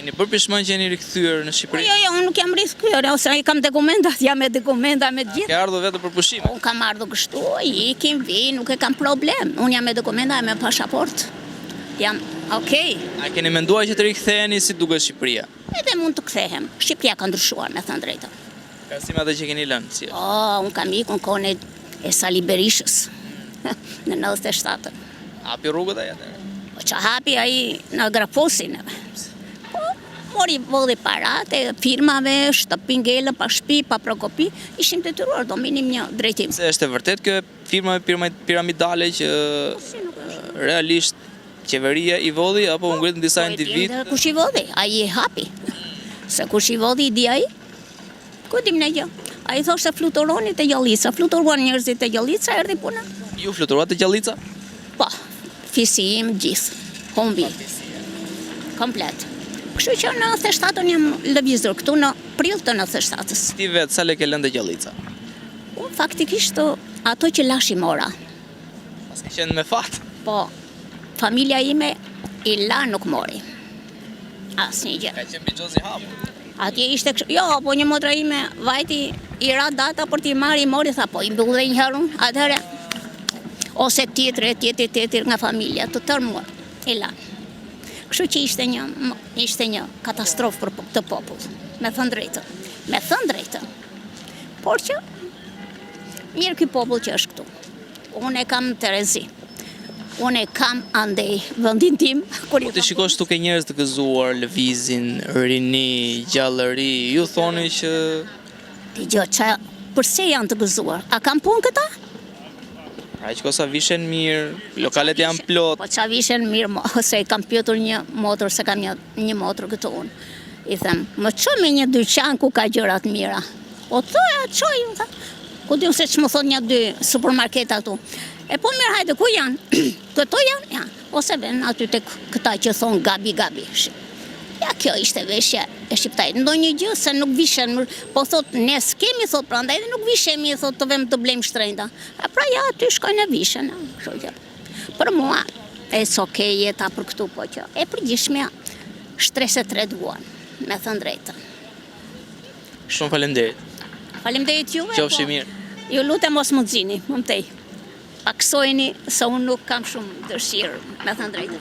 Jeni bërë pishman që jeni rikthyer në Shqipëri? Jo, unë nuk jam rikthyer, ose i kam dokumentat, jam me dokumenta me gjithë. Ke ardhur vetë për pushime? Unë kam ardhur kështu, ikim, vi, nuk e kam problem. Unë jam me dokumenta, me pasaport. Jam okay. A keni menduar që të riktheheni si duket Shqipëria? Edhe mund të kthehem. Shqipëria ka ndryshuar, me thënë drejtën. Krahasim atë që keni lënë, si është? Unë kam ikur në kohën e Sali Berishës, në 97. Hapi rrugët ai atë? Po që hapi ai në grafosin. Po, mori vëllë parat e firmave, shtëpi ngellë, pa shtëpi, pa prokopi, ishim detyruar, do minim një drejtim. Se është e vërtet kjo firma piramidale që realisht qeveria i vodhi apo u ngrit në disa individ? Kush i vodhi? Ai e hapi. Se kush i vodhi i di ai? Ku dim ne gjë? Ai thoshte fluturoni te Gjallica, fluturuan njerëzit te Gjallica, erdhi puna. Ju fluturuat te Gjallica? Po, fisim gjithë, humbi, komplet. Kështu që në 97-ën jam lëvizur, këtu në prill të 97-ës. Ti vetë sa lekë lënë te Gjallica? Unë faktikisht ato që lashi mora. Pas ke qenë me fat? Po, familja ime i la nuk mori. Asnjë gjë. Ka qenë bixhozi hapur. Atje ishte kështu, jo, po një motra ime vajti i ra data për t'i marrë, i mori, tha, po i mbyll dhe një herë unë, atëherë, ose tjetër nga familja, të tërë mua, i la. Kështu që ishte një katastrofë për të popull, me thënë drejtën. Por që, mirë ky popull që është këtu. Unë e kam Terezi, unë e kam andej vendin tim. Po ti shikosh tuk e njerëz të gëzuar, lëvizin, rini, gjallëri, ju thoni që... Ti gjë, përse janë të gëzuar? A kam punë këta? Pra që kosa vishen mirë, lokalet janë plot. Po qa vishen mirë, se kam pjetur një motor, se kam një motor këtu unë. I them, më qo me një dyqan ku ka gjërat mira. Po thoja, qoj, ku dim se që më thot një dy supermarketa këtu. E po mirë, hajde, ku janë? Këto janë? Ose ven aty të këta që thonë gabi. Ja, kjo ishte veshja e shqiptajt. Ndo një gjë se nuk vishen, po thot, ne s'kemi, thot, prandaj dhe nuk vishemi, thot, të vem të blejmë shtrejnda. Pra ja, aty shkojnë e vishen. Për mua, e s'okej jeta për këtu, po që e përgjishmja shtreset reduan, me thënë drejtën. Shumë faleminderit. Faleminderit juve. Qofshi mirë. Ju lutem mos më nxini, më tej. Paksojni se unë nuk kam shumë dëshirë, me thënë drejtën.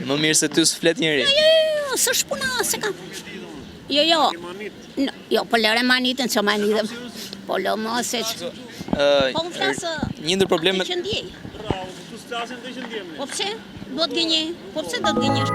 Më mirë se ty s'flet njëri. Jo, së shpuna, se kam. Jo, po lëre manitën që manitëm. Po lë më se që... Po më flasë... Një ndër problemet... Që ndjej. Po pse? Do të gënjej. Po pse do të gënjesh?